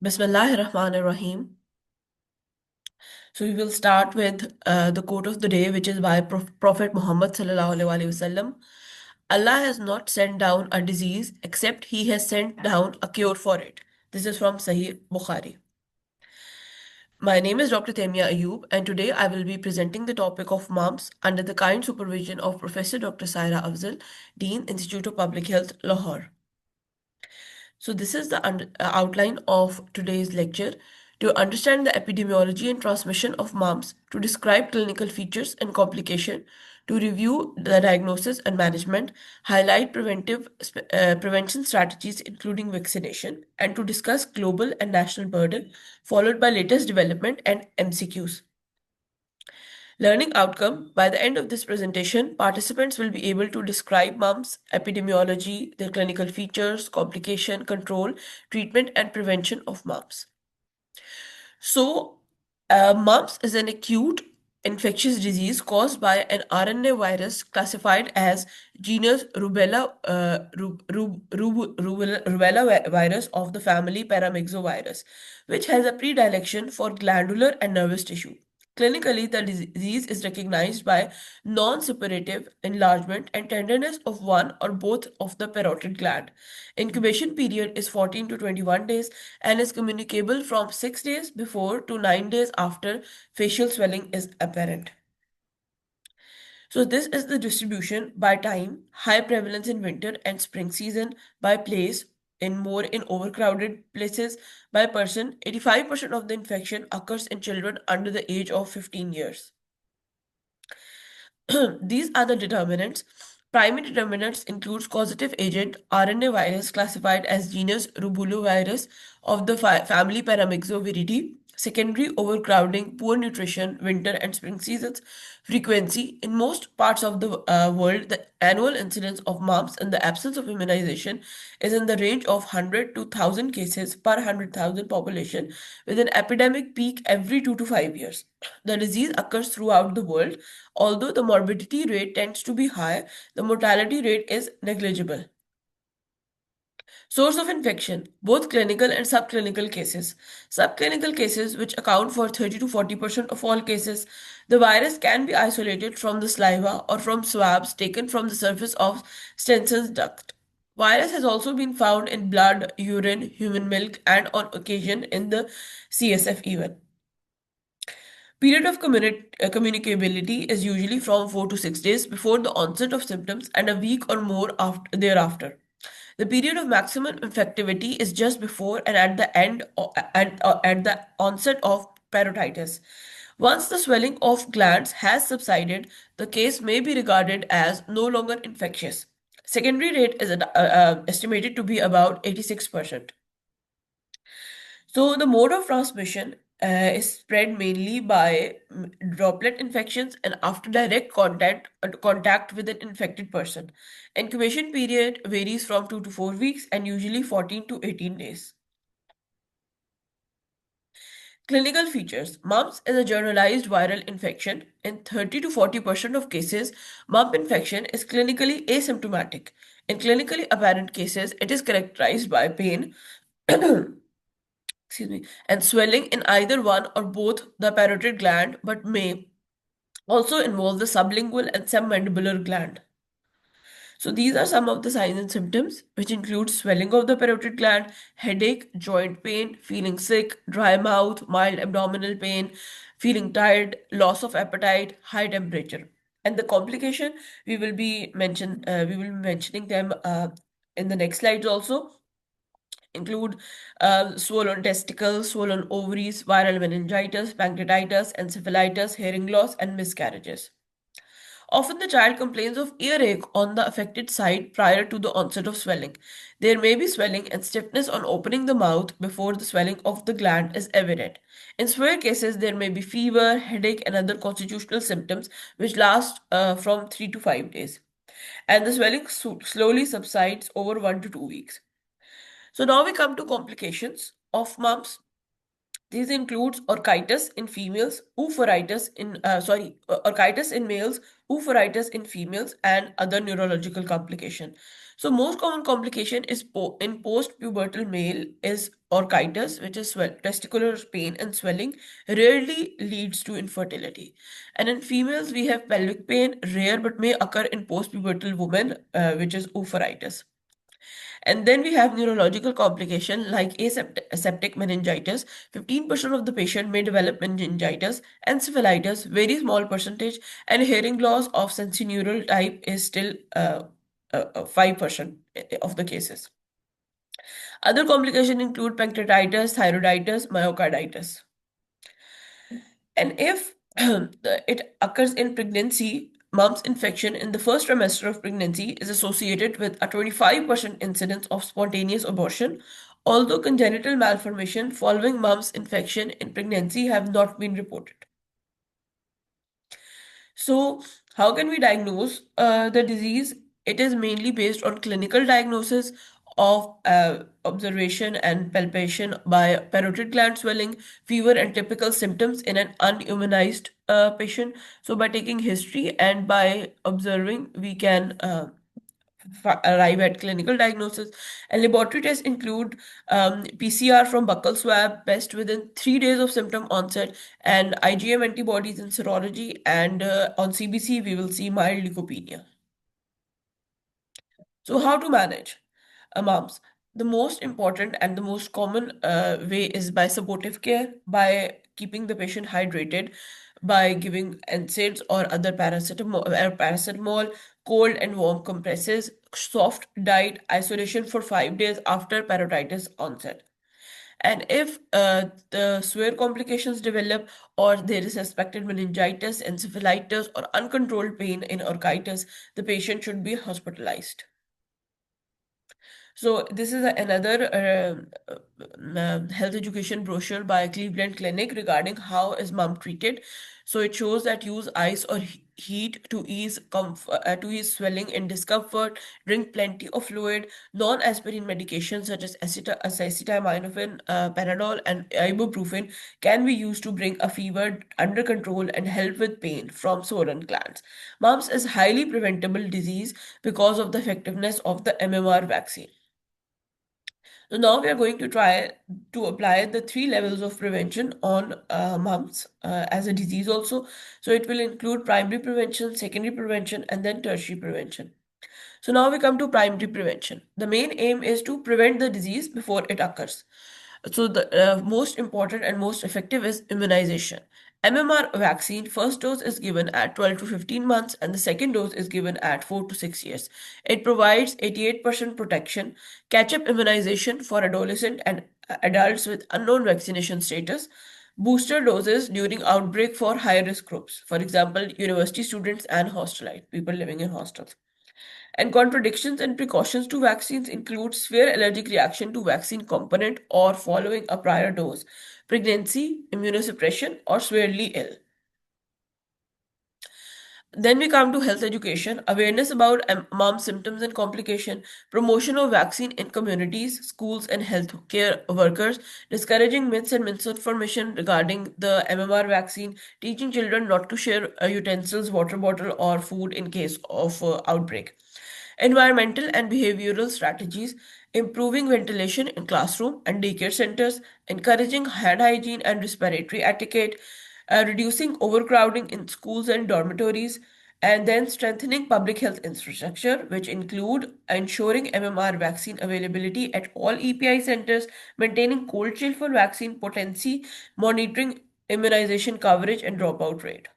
Bismillahirrahmanirrahim. So we will start with the quote of the day, which is by Prophet Muhammad sallallahu alaihi wasallam. Allah has not sent down a disease except He has sent down a cure for it. This is from Sahih Bukhari. My name is Dr. Taimia Ayub, and today I will be presenting the topic of mumps under the kind supervision of Professor Dr. Saira Afzal, Dean, Institute of Public Health, Lahore. So, this is the outline of today's lecture. To understand the epidemiology and transmission of mumps, to describe clinical features and complication, to review the diagnosis and management, highlight prevention strategies including vaccination, and to discuss global and national burden, followed by latest development and MCQs. Learning outcome. By the end of this presentation, participants will be able to describe mumps, epidemiology, their clinical features, complication, control, treatment, and prevention of mumps. So, mumps is an acute infectious disease caused by an RNA virus classified as genus rubella virus of the family Paramyxovirus, which has a predilection for glandular and nervous tissue. Clinically, the disease is recognized by non-suppurative enlargement and tenderness of one or both of the parotid gland. Incubation period is 14 to 21 days and is communicable from 6 days before to 9 days after facial swelling is apparent. So this is the distribution by time, high prevalence in winter and spring season, by place, in overcrowded places, by person. 85% of the infection occurs in children under the age of 15 years. These are the determinants. Primary determinants includes causative agent RNA virus classified as genus Rubulovirus of the family Paramyxoviridae. Secondary overcrowding, poor nutrition, winter and spring seasons. Frequency. In most parts of the world, the annual incidence of mumps in the absence of immunization is in the range of 100 to 1000 cases per 100,000 population, with an epidemic peak every 2 to 5 years. The disease occurs throughout the world. Although the morbidity rate tends to be high, the mortality rate is negligible. Source of infection, both clinical and subclinical cases. Subclinical cases, which account for 30 to 40% of all cases, the virus can be isolated from the saliva or from swabs taken from the surface of Stenson's duct. Virus has also been found in blood, urine, human milk, and on occasion in the CSF even. Period of communicability is usually from 4 to 6 days before the onset of symptoms and a week or more thereafter. The period of maximum infectivity is just before and at the end and at the onset of parotitis. Once the swelling of glands has subsided, the case may be regarded as no longer infectious. Secondary rate is estimated to be about 86%. So the mode of transmission is spread mainly by droplet infections and after direct contact with an infected person. Incubation period varies from 2 to 4 weeks and usually 14 to 18 days. Clinical features. Mumps is a generalized viral infection. In 30 to 40% of cases, mump infection is clinically asymptomatic. In clinically apparent cases, it is characterized by pain, excuse me, and swelling in either one or both the parotid gland, but may also involve the sublingual and submandibular gland. So these are some of the signs and symptoms, which include swelling of the parotid gland, headache, joint pain, feeling sick, dry mouth, mild abdominal pain, feeling tired, loss of appetite, high temperature. And the complication we will be mentioning them in the next slides also include swollen testicles, swollen ovaries, viral meningitis, pancreatitis, encephalitis, hearing loss, and miscarriages. Often the child complains of earache on the affected side prior to the onset of swelling. There may be swelling and stiffness on opening the mouth before the swelling of the gland is evident. In severe cases, there may be fever, headache, and other constitutional symptoms which last from 3 to 5 days. And the swelling slowly subsides over 1 to 2 weeks. So now we come to complications of mumps. These includes orchitis in females, orchitis in males, oophoritis in females, and other neurological complication. So most common complication is in post-pubertal male is orchitis, which is testicular pain and swelling, rarely leads to infertility. And in females, we have pelvic pain, rare but may occur in post-pubertal women, which is oophoritis. And then we have neurological complication like aseptic meningitis. 15% of the patient may develop meningitis, encephalitis, very small percentage, and hearing loss of sensorineural type is still 5% of the cases. Other complications include pancreatitis, thyroiditis, myocarditis. And if it occurs in pregnancy, mumps infection in the first trimester of pregnancy is associated with a 25% incidence of spontaneous abortion, although congenital malformation following mumps infection in pregnancy have not been reported. So, how can we diagnose the disease? It is mainly based on clinical diagnosis of observation and palpation by parotid gland swelling, fever, and typical symptoms in an unimmunized patient. So, by taking history and by observing, we can arrive at clinical diagnosis. And laboratory tests include PCR from buccal swab, best within 3 days of symptom onset, and IgM antibodies in serology. And on CBC, we will see mild leukopenia. So, how to manage mumps? The most important and the most common way is by supportive care, by keeping the patient hydrated, by giving NSAIDs or other paracetamol, cold and warm compresses, soft diet, isolation for 5 days after parotitis onset. And if the severe complications develop or there is suspected meningitis, encephalitis, or uncontrolled pain in orchitis, the patient should be hospitalized. So this is another health education brochure by Cleveland Clinic regarding how is mum treated. So it shows that use ice or heat to ease swelling and discomfort. Drink plenty of fluid. Non-aspirin medications such as acetaminophen, Panadol, and ibuprofen can be used to bring a fever under control and help with pain from swollen glands. Mumps is highly preventable disease because of the effectiveness of the MMR vaccine. So now we are going to try to apply the 3 levels of prevention on mumps as a disease also. So it will include primary prevention, secondary prevention, and then tertiary prevention. So now we come to primary prevention. The main aim is to prevent the disease before it occurs. So the most important and most effective is immunization. MMR vaccine first dose is given at 12 to 15 months and the second dose is given at 4 to 6 years. It provides 88% protection. Catch-up immunization for adolescent and adults with unknown vaccination status. Booster doses during outbreak for high-risk groups. For example, university students and hostelite, people living in hostels. And contradictions and precautions to vaccines include severe allergic reaction to vaccine component or following a prior dose, pregnancy, immunosuppression, or severely ill. Then we come to health education, awareness about mom symptoms and complication, promotion of vaccine in communities, schools, and healthcare workers, discouraging myths and misinformation regarding the MMR vaccine, teaching children not to share utensils, water bottle, or food in case of outbreak. Environmental and behavioral strategies, improving ventilation in classroom and daycare centers, encouraging hand hygiene and respiratory etiquette, reducing overcrowding in schools and dormitories, and then strengthening public health infrastructure, which include ensuring MMR vaccine availability at all EPI centers, maintaining cold chill for vaccine potency, monitoring immunization coverage and dropout rate.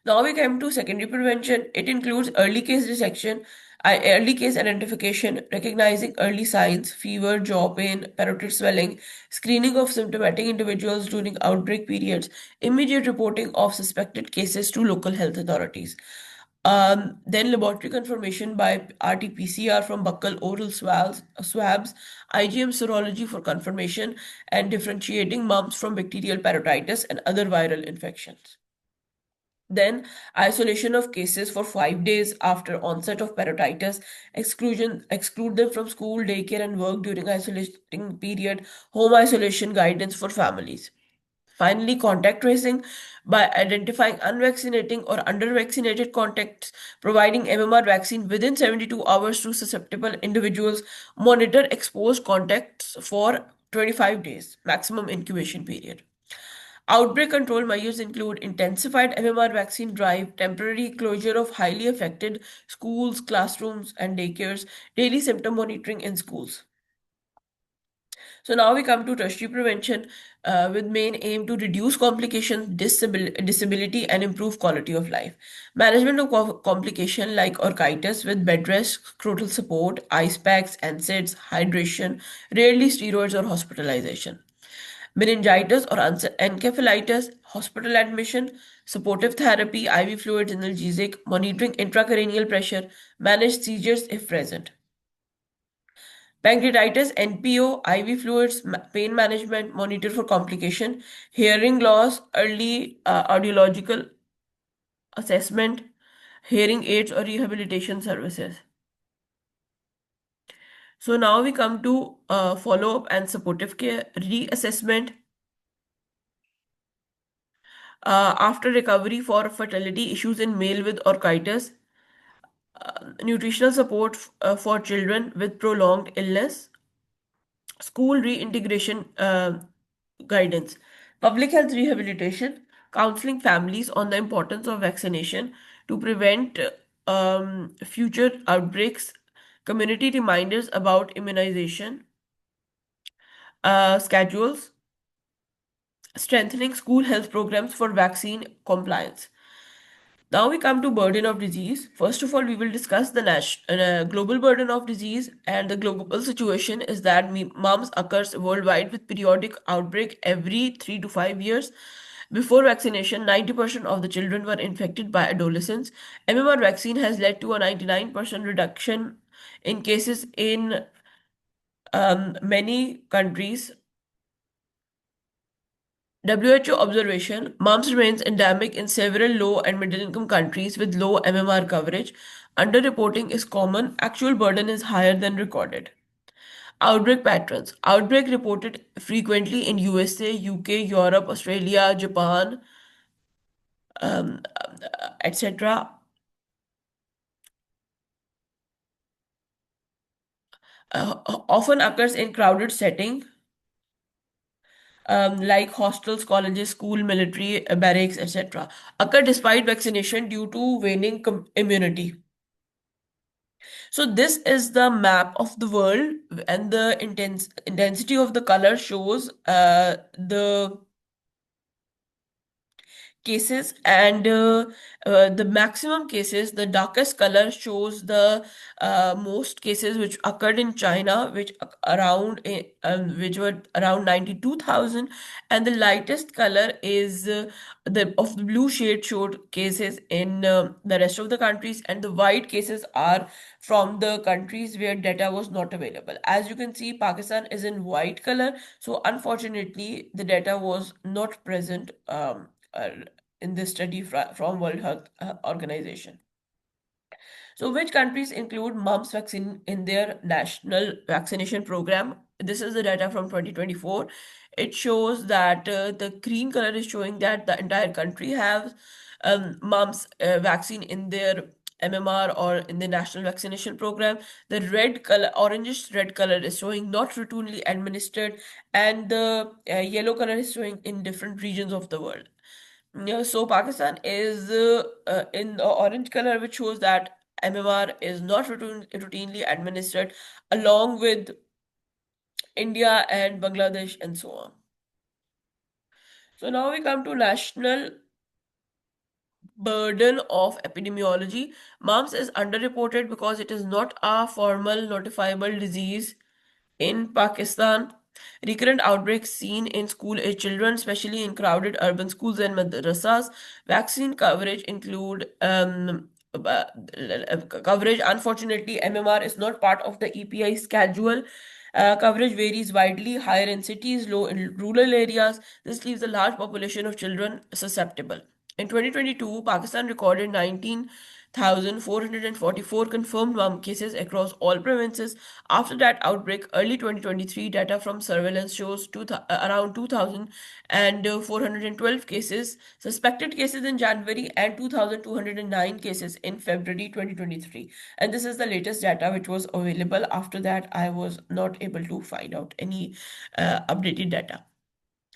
Now we come to secondary prevention. It includes early case detection, early case identification, recognizing early signs, fever, jaw pain, parotid swelling, screening of symptomatic individuals during outbreak periods, immediate reporting of suspected cases to local health authorities. Then laboratory confirmation by RT-PCR from buccal oral swabs, IgM serology for confirmation, and differentiating mumps from bacterial parotitis and other viral infections. Then, isolation of cases for 5 days after onset of parotitis, exclude them from school, daycare, and work during isolating period, home isolation guidance for families. Finally, contact tracing by identifying unvaccinating or under-vaccinated contacts, providing MMR vaccine within 72 hours to susceptible individuals, monitor exposed contacts for 25 days, maximum incubation period. Outbreak control measures include intensified MMR vaccine drive, temporary closure of highly affected schools, classrooms, and daycares, daily symptom monitoring in schools. So now we come to tertiary prevention with main aim to reduce complications, disability, and improve quality of life. Management of complication like orchitis with bed rest, scrotal support, ice packs, NSAIDs, hydration, rarely steroids or hospitalization. Meningitis or encephalitis, hospital admission, supportive therapy, IV fluids, analgesic, monitoring intracranial pressure, manage seizures if present. Pancreatitis, NPO, IV fluids, pain management, monitor for complication, hearing loss, early audiological assessment, hearing aids or rehabilitation services. So now we come to follow-up and supportive care, reassessment after recovery for fertility issues in male with orchitis, nutritional support for children with prolonged illness, school reintegration guidance, public health rehabilitation, counseling families on the importance of vaccination to prevent future outbreaks, community reminders about immunization, schedules, strengthening school health programs for vaccine compliance. Now we come to burden of disease. First of all, we will discuss the global burden of disease, and the global situation is that mumps occurs worldwide with periodic outbreak every 3 to 5 years. Before vaccination, 90% of the children were infected by adolescents. MMR vaccine has led to a 99% reduction in cases in many countries. WHO observation, mumps remains endemic in several low and middle income countries with low MMR coverage. Underreporting is common, actual burden is higher than recorded. Outbreak patterns. Outbreak reported frequently in USA, UK, Europe, Australia, Japan, etc. Often occurs in crowded setting like hostels, colleges, school, military, barracks, etc. Occur despite vaccination due to waning immunity. So this is the map of the world, and the intensity of the color shows the cases, and the maximum cases, the darkest color shows the most cases which occurred in China, which were around 92,000, and the lightest color is the of the blue shade showed cases in the rest of the countries, and the white cases are from the countries where data was not available. As you can see, Pakistan is in white color, so unfortunately the data was not present in this study from World Health Organization. So, which countries include mumps vaccine in their national vaccination program? This is the data from 2024. It shows that the green color is showing that the entire country has mumps vaccine in their MMR or in the national vaccination program. The red color, orangish red color is showing not routinely administered, and the yellow color is showing in different regions of the world. Yeah, so Pakistan is in the orange color, which shows that MMR is not routinely administered, along with India and Bangladesh and so on. So now we come to national burden of epidemiology. Mumps is underreported because it is not a formal notifiable disease in Pakistan. Recurrent outbreaks seen in school age children, especially in crowded urban schools and madrasas. Vaccine coverage include coverage. Unfortunately, MMR is not part of the EPI schedule. Coverage varies widely, higher in cities, low in rural areas. This leaves a large population of children susceptible. In 2022, Pakistan recorded 19,444 confirmed mump cases across all provinces. After that outbreak, early 2023 data from surveillance shows around 2,412 cases, suspected cases in January, and 2,209 cases in February 2023. And this is the latest data which was available. After that, I was not able to find out any updated data.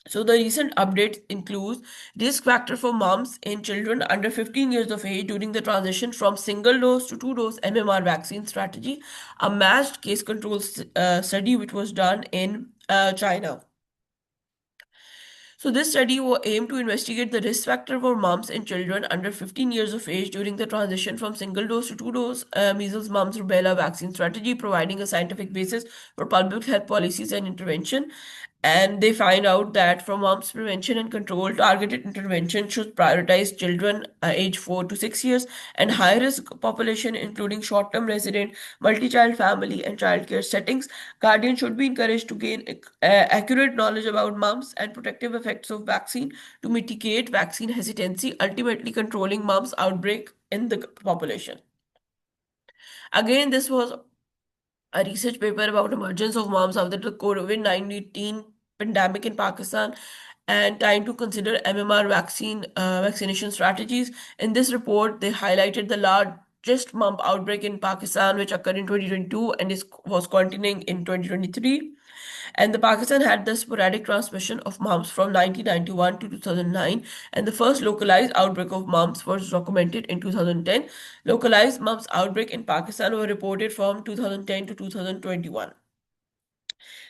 So the recent updates include risk factor for moms in children under 15 years of age during the transition from single dose to two dose MMR vaccine strategy, a matched case control study which was done in China. So this study will aim to investigate the risk factor for moms and children under 15 years of age during the transition from single dose to two dose measles, mumps, rubella vaccine strategy, providing a scientific basis for public health policies and intervention. And they find out that for mumps prevention and control, targeted intervention should prioritize children age 4 to 6 years and high risk population, including short term resident, multi child family, and childcare settings. Guardians should be encouraged to gain accurate knowledge about mumps and protective effects of vaccine to mitigate vaccine hesitancy, ultimately controlling mumps outbreak in the population. Again, this was a research paper about emergence of mumps after the COVID-19 pandemic in Pakistan and time to consider MMR vaccination strategies. In this report, they highlighted the largest mump outbreak in Pakistan, which occurred in 2022 and was continuing in 2023. And the Pakistan had the sporadic transmission of mumps from 1991 to 2009, and the first localized outbreak of mumps was documented in 2010. Localized mumps outbreak in Pakistan were reported from 2010 to 2021.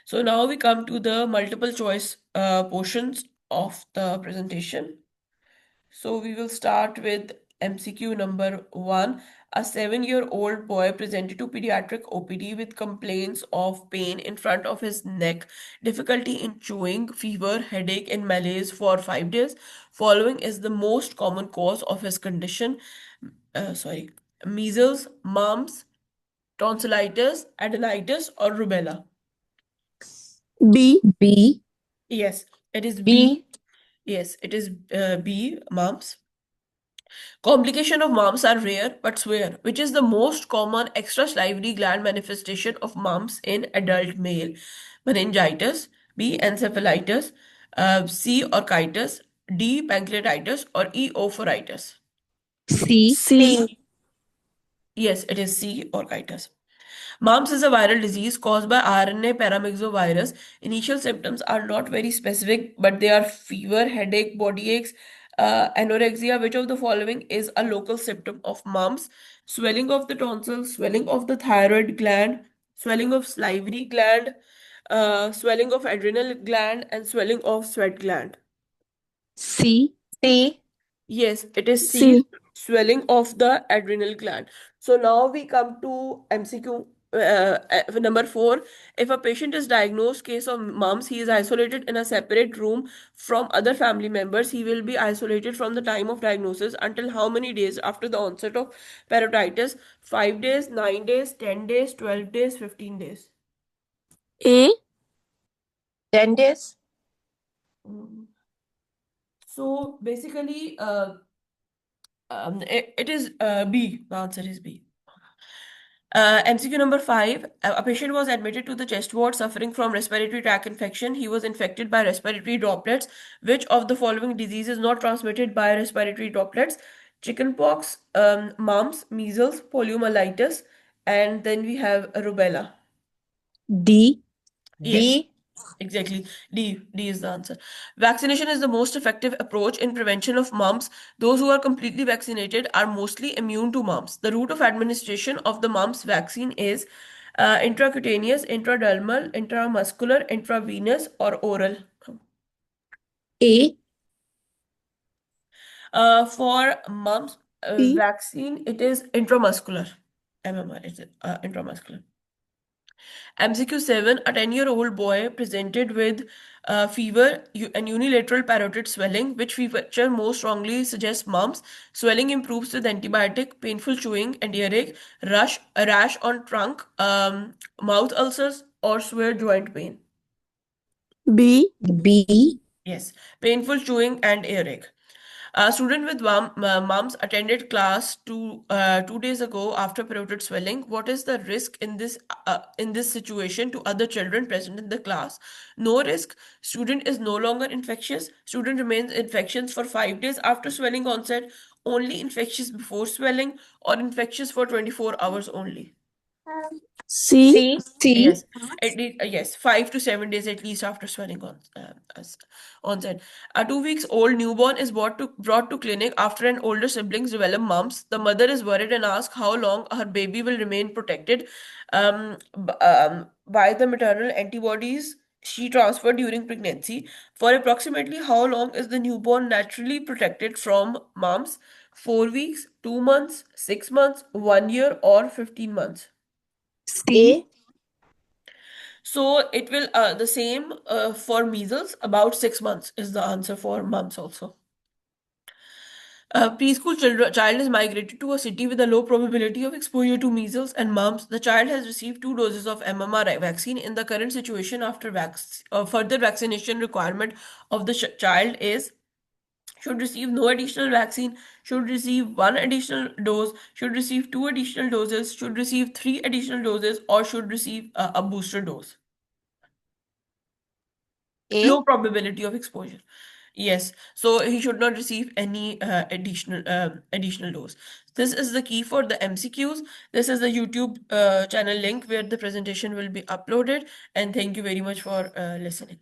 So now we come to the multiple choice portions of the presentation. So we will start with MCQ number one. A 7-year-old boy presented to pediatric OPD with complaints of pain in front of his neck, difficulty in chewing, fever, headache, and malaise for 5 days. Following is the most common cause of his condition. Measles, mumps, tonsillitis, adenitis, or rubella. B. B. Yes, it is B. B. Yes, it is B, mumps. Complication of mumps are rare but severe, which is the most common extrasalivary gland manifestation of mumps in adult male. Meningitis, B. Encephalitis, C. Orchitis, D. Pancreatitis, or E. Ophoritis. C. C. Yes, it is C. Orchitis. Mumps is a viral disease caused by RNA paramyxovirus. Initial symptoms are not very specific, but they are fever, headache, body aches, anorexia. Which of the following is a local symptom of mumps? Swelling of the tonsils, swelling of the thyroid gland, swelling of salivary gland, swelling of adrenal gland, and swelling of sweat gland. C. C. Yes, it is C, C. swelling of the adrenal gland. So now we come to MCQ number four. If a patient is diagnosed case of mumps, he is isolated in a separate room from other family members. He will be isolated from the time of diagnosis until how many days after the onset of parotitis? 5 days, 9 days, 10 days, 12 days, 15 days. A. 10 days. Mm. So basically, it is B. The answer is B. MCQ number five. A patient was admitted to the chest ward suffering from respiratory tract infection. He was infected by respiratory droplets. Which of the following disease is not transmitted by respiratory droplets? Chickenpox, mumps, measles, poliomyelitis, and then we have rubella. D. Yes. D. Exactly. D is the answer. Vaccination is the most effective approach in prevention of mumps. Those who are completely vaccinated are mostly immune to mumps. The route of administration of the mumps vaccine is intracutaneous, intradermal, intramuscular, intravenous, or oral. A. For mumps B. vaccine, it is intramuscular. MMR is intramuscular. MCQ 7. A 10-year-old boy presented with fever and unilateral parotid swelling, which feature most strongly suggests mumps. Swelling improves with antibiotic, painful chewing and earache, a rash on trunk, mouth ulcers, or severe joint pain. B. B. Yes, painful chewing and earache. A student with mumps attended class 2 days ago after parotid swelling. What is the risk in this situation to other children present in the class? No risk. Student is no longer infectious. Student remains infectious for 5 days after swelling onset. Only infectious before swelling or infectious for 24 hours only. C. C. Yes, yes, 5 to 7 days at least after swelling onset. A 2 weeks old newborn is brought to clinic after an older siblings develop mumps. The mother is worried and asks how long her baby will remain protected by the maternal antibodies she transferred during pregnancy. For approximately how long is the newborn naturally protected from mumps? 4 weeks, 2 months, 6 months, 1 year, or 15 months. C. So it will the same for measles. About 6 months is the answer for mumps also. Child is migrated to a city with a low probability of exposure to measles and mumps. The child has received 2 doses of MMR vaccine. In the current situation, after further vaccination requirement of the child is should receive no additional vaccine, should receive one additional dose, should receive two additional doses, should receive three additional doses, or should receive a booster dose. A. Low probability of exposure. Yes, so he should not receive any additional dose. This is the key for the MCQs. This is the YouTube channel link where the presentation will be uploaded. And thank you very much for listening.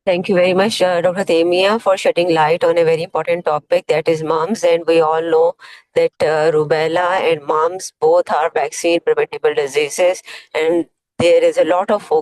Thank you very much, Dr. Taimia, for shedding light on a very important topic, that is mumps. And we all know that rubella and mumps both are vaccine preventable diseases, and there is a lot of focus